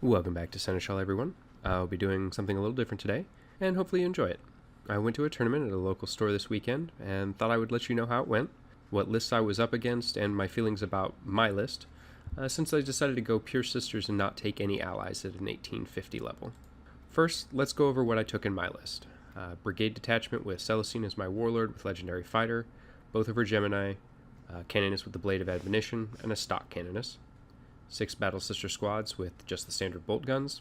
Welcome back to Seneschal, everyone. I'll be doing something a little different today, and hopefully you enjoy it. I went to a tournament at a local store this weekend, and thought I would let you know how it went, what lists I was up against, and my feelings about my list, since I decided to go pure sisters and not take any allies at an 1850 level. First, let's go over what I took in my list. Brigade Detachment with Celestine as my warlord with Legendary Fighter, both of her Gemini, Canoness with the Blade of Admonition, and a stock Canoness. 6 Battle Sister squads with just the standard bolt guns,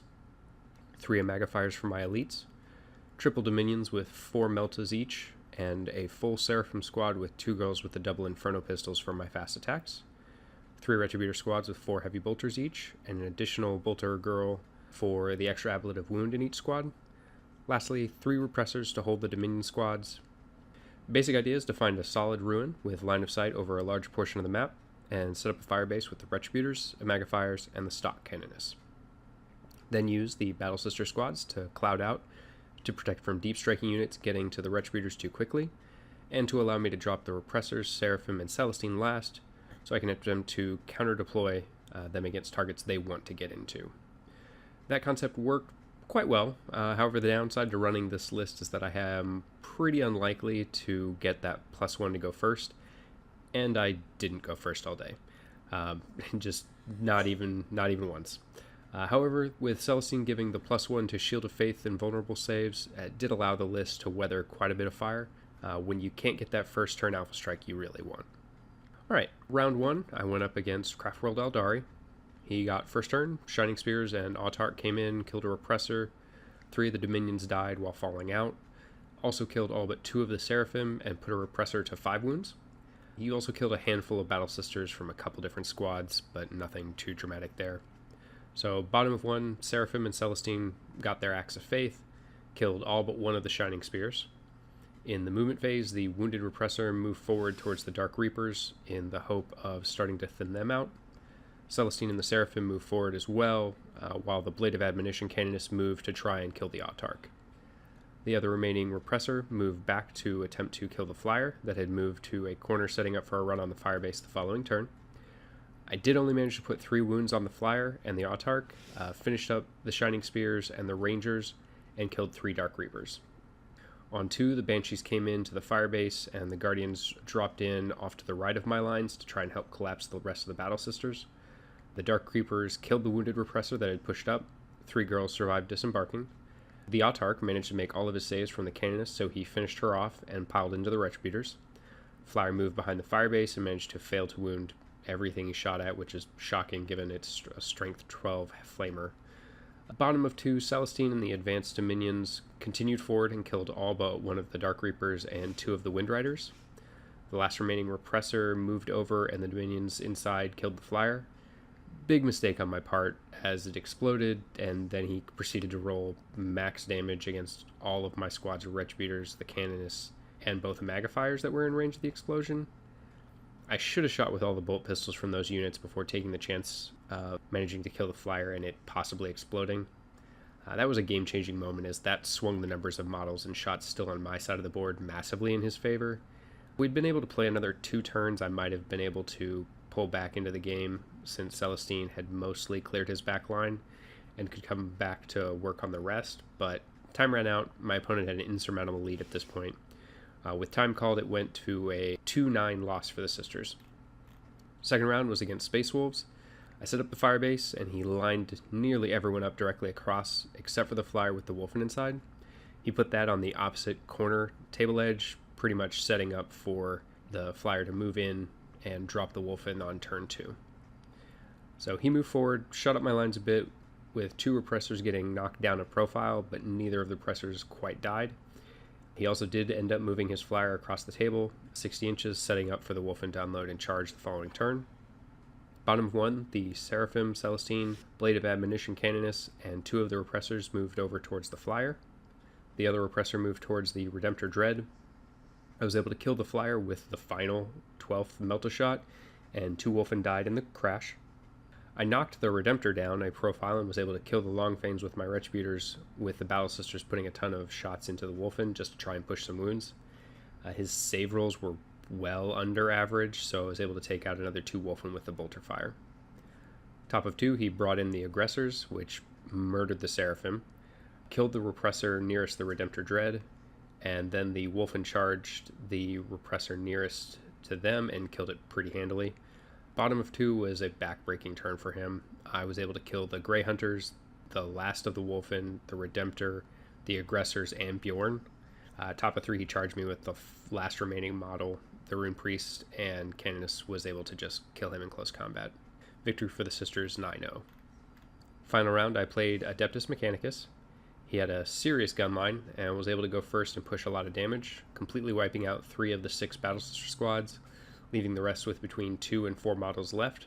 3 Amagafires for my elites, triple Dominions with 4 Meltas each, and a full Seraphim squad with 2 girls with the double Inferno pistols for my fast attacks, 3 Retributor squads with 4 Heavy Bolters each, and an additional Bolter girl for the extra ablative wound in each squad. Lastly, 3 Repressors to hold the Dominion squads. Basic idea is to find a solid ruin with line of sight over a large portion of the map, and set up a fire base with the Retributors, Amagafires, and the stock Canoness. Then use the Battle Sister squads to cloud out to protect from deep striking units getting to the Retributors too quickly, and to allow me to drop the Repressors, Seraphim, and Celestine last, so I can attempt them to counter-deploy them against targets they want to get into. That concept worked quite well. However, the downside to running this list is that I am pretty unlikely to get that +1 to go first, and I didn't go first all day. Just not even once. However, with Celestine giving the +1 to Shield of Faith and vulnerable saves, it did allow the list to weather quite a bit of fire when you can't get that first turn alpha strike you really want. Alright, round 1, I went up against Craftworld Aldari. He got first turn, Shining Spears and Autarch came in, killed a Repressor, 3 of the Dominions died while falling out, also killed all but 2 of the Seraphim and put a Repressor to 5 wounds. He also killed a handful of Battle Sisters from a couple different squads, but nothing too dramatic there. So bottom of 1, Seraphim and Celestine got their Axe of Faith, killed all but 1 of the Shining Spears. In the movement phase, the wounded Repressor moved forward towards the Dark Reapers in the hope of starting to thin them out. Celestine and the Seraphim moved forward as well, while the Blade of Admonition Canoness moved to try and kill the Autarch. The other remaining Repressor moved back to attempt to kill the Flyer that had moved to a corner setting up for a run on the Firebase the following turn. I did only manage to put 3 wounds on the Flyer and the Autarch, finished up the Shining Spears and the Rangers, and killed 3 Dark Reapers. On 2, the Banshees came into the Firebase, and the Guardians dropped in off to the right of my lines to try and help collapse the rest of the Battle Sisters. The Dark Creepers killed the wounded Repressor that had pushed up. 3 girls survived disembarking. The Autarch managed to make all of his saves from the Canoness, so he finished her off and piled into the Retributors. Flyer moved behind the Firebase and managed to fail to wound everything he shot at, which is shocking given its strength 12 flamer. Bottom of 2, Celestine and the Advanced Dominions continued forward and killed all but 1 of the Dark Reapers and 2 of the Windriders. The last remaining Repressor moved over and the Dominions inside killed the Flyer. Big mistake on my part, as it exploded, and then he proceeded to roll max damage against all of my squads of Retributors, the Canoness, and both Amagafires that were in range of the explosion. I should have shot with all the bolt pistols from those units before taking the chance of managing to kill the Flyer and it possibly exploding. That was a game-changing moment, as that swung the numbers of models and shots still on my side of the board massively in his favor. If we'd been able to play another 2 turns, I might have been able to pull back into the game, since Celestine had mostly cleared his back line and could come back to work on the rest, but time ran out. My opponent had an insurmountable lead at this point. With time called, it went to a 2-9 loss for the Sisters. Second round was against Space Wolves. I set up the Firebase, and he lined nearly everyone up directly across, except for the Flyer with the Wolfen inside. He put that on the opposite corner table edge, pretty much setting up for the Flyer to move in and drop the Wolfen on turn 2. So he moved forward, shut up my lines a bit, with 2 Repressors getting knocked down a profile, but neither of the Repressors quite died. He also did end up moving his Flyer across the table 60 inches, setting up for the Wolfen to unload and charge the following turn. Bottom of 1, the Seraphim, Celestine, Blade of Admonition Canoness, and 2 of the Repressors moved over towards the Flyer. The other Repressor moved towards the Redemptor Dread. I was able to kill the Flyer with the final 12th Melta shot, and 2 Wolfen died in the crash. I knocked the Redemptor down a profile and was able to kill the Longfangs with my Retributors, with the Battle Sisters putting a ton of shots into the Wolfen just to try and push some wounds. His save rolls were well under average, so I was able to take out another 2 Wolfen with the Bolter Fire. Top of 2, he brought in the Aggressors, which murdered the Seraphim, killed the Repressor nearest the Redemptor Dread, and then the Wolfen charged the Repressor nearest to them and killed it pretty handily. Bottom of 2 was a back-breaking turn for him. I was able to kill the Grey Hunters, the last of the Wolfen, the Redemptor, the Aggressors, and Bjorn. Top of 3, he charged me with the last remaining model, the Rune Priest, and Canis was able to just kill him in close combat. Victory for the Sisters 9-0. Final round, I played Adeptus Mechanicus. He had a serious gun line and was able to go first and push a lot of damage, completely wiping out 3 of the 6 Battle Sister squads, leaving the rest with between 2 and 4 models left.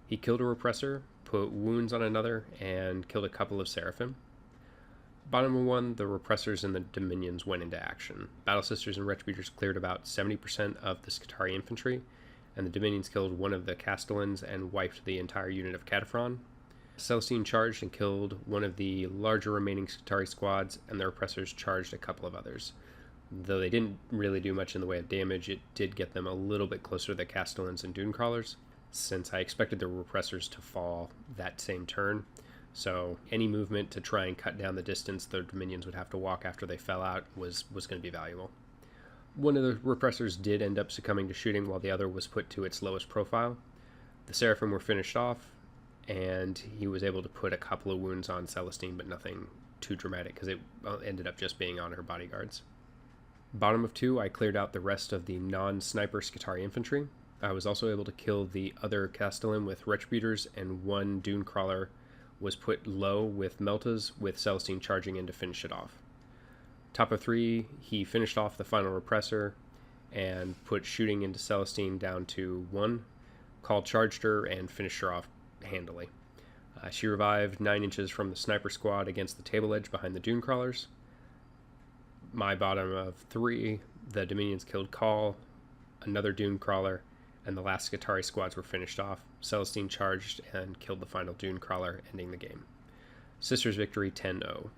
He killed a Repressor, put wounds on another, and killed a couple of Seraphim. Bottom of 1, the Repressors and the Dominions went into action. Battle Sisters and Retributors cleared about 70% of the Skitarii infantry, and the Dominions killed one of the Castellans and wiped the entire unit of Cataphron. Celestine charged and killed one of the larger remaining Skitarii squads, and the Repressors charged a couple of others. Though they didn't really do much in the way of damage, it did get them a little bit closer to the Castellans and Dunecrawlers, since I expected the Repressors to fall that same turn. So any movement to try and cut down the distance the Dominions would have to walk after they fell out was going to be valuable. One of the Repressors did end up succumbing to shooting while the other was put to its lowest profile. The Seraphim were finished off, and he was able to put a couple of wounds on Celestine, but nothing too dramatic because it ended up just being on her bodyguards. Bottom of 2, I cleared out the rest of the non-sniper Skitarii infantry. I was also able to kill the other Castellan with Retributors, and one Dunecrawler was put low with Meltas, with Celestine charging in to finish it off. Top of 3, he finished off the final Repressor and put shooting into Celestine down to 1. Call charged her and finished her off handily. She revived 9 inches from the sniper squad against the table edge behind the Dunecrawlers. My bottom of 3, the Dominions killed Call, another Dunecrawler, and the last Skitarii squads were finished off. Celestine charged and killed the final Dunecrawler, ending the game. Sisters victory 10-0.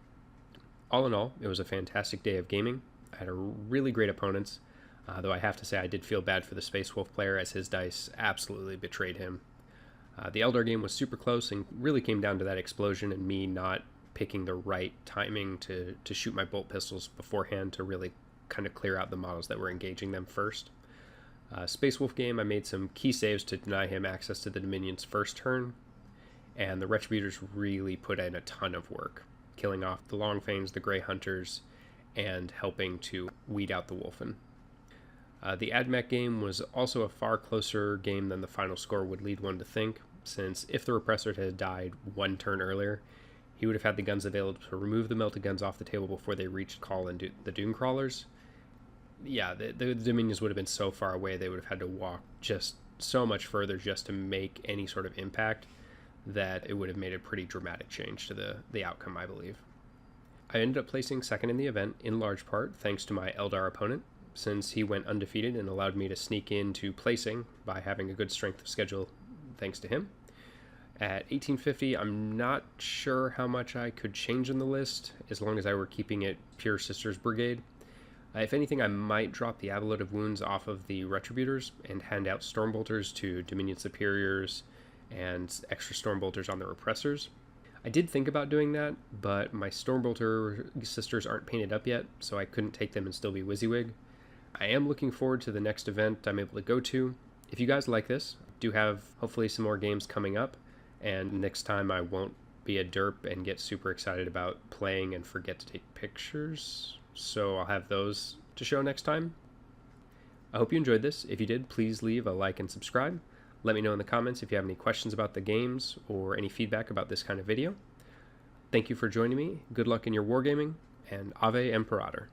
All in all, it was a fantastic day of gaming. I had a really great opponents, though I have to say I did feel bad for the Space Wolf player as his dice absolutely betrayed him. The Eldar game was super close and really came down to that explosion and me not picking the right timing to shoot my bolt pistols beforehand to really kind of clear out the models that were engaging them first. Space Wolf game, I made some key saves to deny him access to the Dominion's first turn, and the Retributors really put in a ton of work, killing off the Longfangs, the Grey Hunters, and helping to weed out the Wolfen. The AdMech game was also a far closer game than the final score would lead one to think, since if the Repressor had died 1 turn earlier, he would have had the guns available to remove the melted guns off the table before they reached Call and the Dunecrawlers. Yeah, the Dominions would have been so far away they would have had to walk just so much further just to make any sort of impact that it would have made a pretty dramatic change to the outcome, I believe. I ended up placing second in the event, in large part thanks to my Eldar opponent, since he went undefeated and allowed me to sneak into placing by having a good strength of schedule thanks to him. At 1850, I'm not sure how much I could change in the list, as long as I were keeping it pure Sisters Brigade. If anything, I might drop the Avalot of Wounds off of the Retributors and hand out Stormbolters to Dominion Superiors and extra Stormbolters on the Repressors. I did think about doing that, but my Stormbolter Sisters aren't painted up yet, so I couldn't take them and still be WYSIWYG. I am looking forward to the next event I'm able to go to. If you guys like this, I do have hopefully some more games coming up, and next time I won't be a derp and get super excited about playing and forget to take pictures, so I'll have those to show next time. I hope you enjoyed this. If you did, please leave a like and subscribe. Let me know in the comments if you have any questions about the games or any feedback about this kind of video. Thank you for joining me. Good luck in your wargaming, and Ave Imperator.